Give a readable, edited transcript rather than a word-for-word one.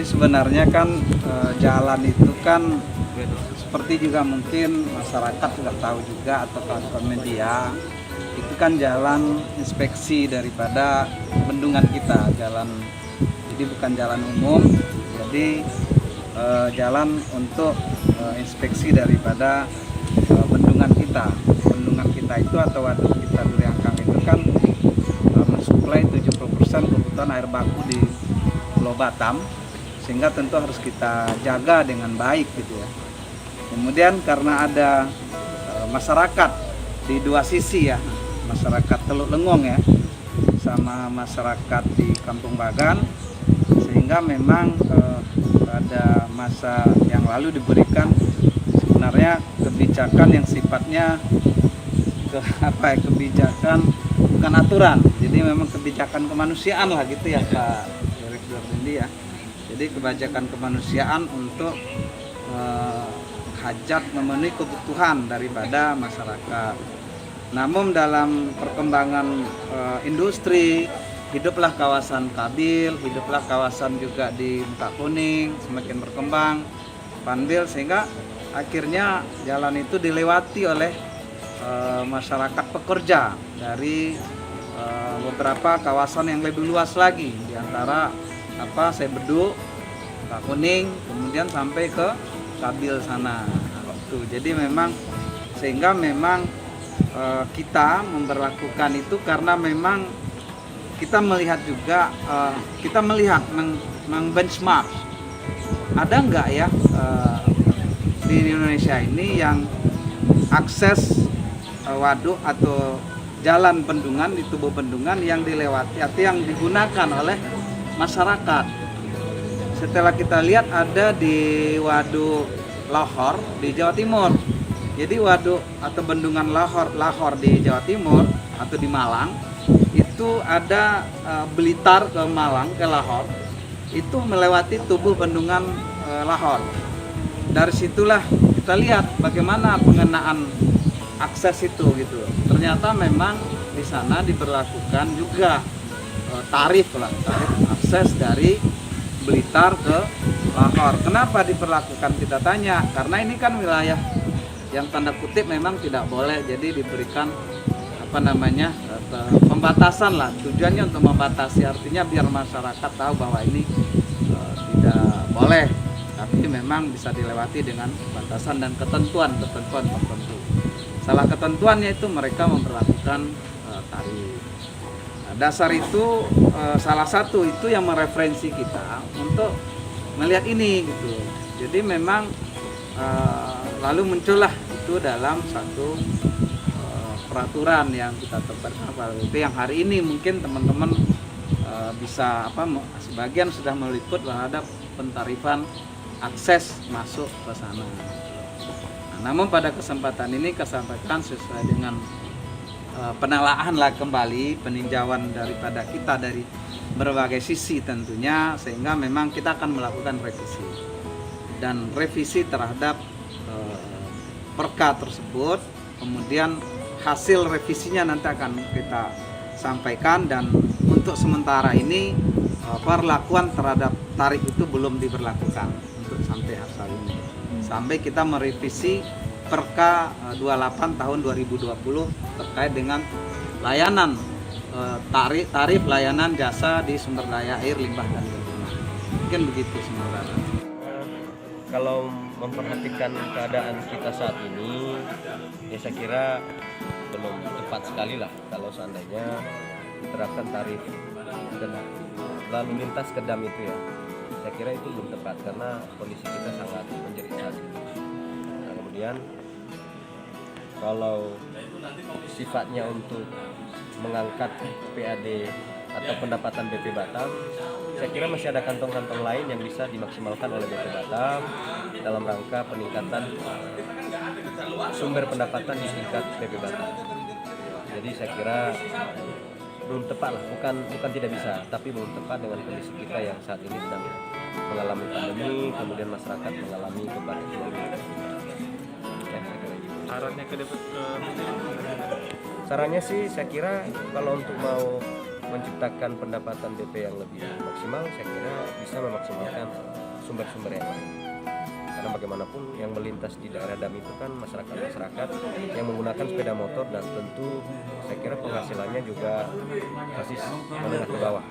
Jadi sebenarnya kan jalan itu kan seperti juga mungkin masyarakat sudah tahu juga atau kawan-kawan media, itu kan jalan inspeksi daripada bendungan kita, jalan jadi bukan jalan umum, jadi jalan untuk inspeksi daripada bendungan kita. Bendungan kita itu atau waduk kita Duri Angkang itu kan mensuplai 70% kebutuhan air baku di Pulau Batam, sehingga tentu harus kita jaga dengan baik gitu ya. Kemudian karena ada masyarakat di dua sisi ya, masyarakat Teluk Lengong ya, sama masyarakat di Kampung Bagan, sehingga memang pada masa yang lalu diberikan sebenarnya kebijakan yang sifatnya kebijakan bukan aturan, jadi memang kebijakan kemanusiaan lah gitu ya Pak Direktur Dendi ya. Jadi kebijakan kemanusiaan untuk hajat memenuhi kebutuhan daripada masyarakat. Namun dalam perkembangan industri, hiduplah kawasan Kabil, hiduplah kawasan juga di Muka Kuning semakin berkembang, Panbil, sehingga akhirnya jalan itu dilewati oleh masyarakat pekerja dari beberapa kawasan yang lebih luas lagi, di antara Sebeduk, Muka Kuning, kemudian sampai ke Kabil sana. Jadi memang sehingga memang kita memberlakukan itu karena memang kita melihat juga kita melihat benchmark ada nggak ya di Indonesia ini yang akses waduk atau jalan bendungan di tubuh bendungan yang dilewati atau yang digunakan oleh masyarakat. Setelah kita lihat ada di Waduk Lohor di Jawa Timur. Jadi waduk atau bendungan Lahor di Jawa Timur atau di Malang itu ada Blitar ke Malang ke Lahor itu melewati tubuh bendungan Lahor. Dari situlah kita lihat bagaimana pengenaan akses itu gitu. Ternyata memang di sana diberlakukan juga tarif akses dari Blitar ke Lahor. Kenapa diberlakukan kita tanya? Karena ini kan wilayah yang tanda kutip memang tidak boleh, jadi diberikan pembatasan lah. Tujuannya untuk membatasi, artinya biar masyarakat tahu bahwa ini tidak boleh, tapi memang bisa dilewati dengan batasan dan ketentuan tertentu. Salah ketentuannya itu mereka memperlakukan tarif. Nah, dasar itu salah satu itu yang mereferensi kita untuk melihat ini gitu. Jadi memang lalu muncullah itu dalam satu peraturan yang kita tetapkan itu yang hari ini mungkin teman-teman bisa sebagian sudah meliput bahwa ada pentarifan akses masuk ke sana. Namun pada kesempatan ini kesampaian sesuai dengan penelaahan kembali peninjauan daripada kita dari berbagai sisi tentunya, sehingga memang kita akan melakukan revisi terhadap perka tersebut. Kemudian hasil revisinya nanti akan kita sampaikan, dan untuk sementara ini perlakuan terhadap tarif itu belum diberlakukan untuk sampai asal ini. Sampai kita merevisi Perka 28 tahun 2020 terkait dengan layanan tarif layanan jasa di sumber daya air, limbah dan bendungan. Mungkin begitu sebenarnya. Kalau memperhatikan keadaan kita saat ini, ya saya kira belum tepat sekali lah kalau seandainya diterapkan tarif dan lalu lintas ke dam itu ya. Saya kira itu belum tepat karena kondisi kita sangat menjerit saat ini. Nah, kemudian kalau sifatnya untuk mengangkat PAD atau pendapatan BP Batam, saya kira masih ada kantong-kantong lain yang bisa dimaksimalkan oleh BP Batam dalam rangka peningkatan sumber pendapatan di tingkat BP Batam. Jadi saya kira belum tepat lah, bukan tidak bisa, tapi belum tepat dengan kondisi kita yang saat ini sedang mengalami pandemi, kemudian masyarakat mengalami kebangkitan. Sarannya ke depan Sarannya sih saya kira kalau untuk mau menciptakan pendapatan BP yang lebih maksimal, saya kira bisa memaksimalkan sumber-sumber yang lain. Karena bagaimanapun yang melintas di daerah Dam itu kan masyarakat-masyarakat yang menggunakan sepeda motor, dan tentu saya kira penghasilannya juga masih menengah ke bawah.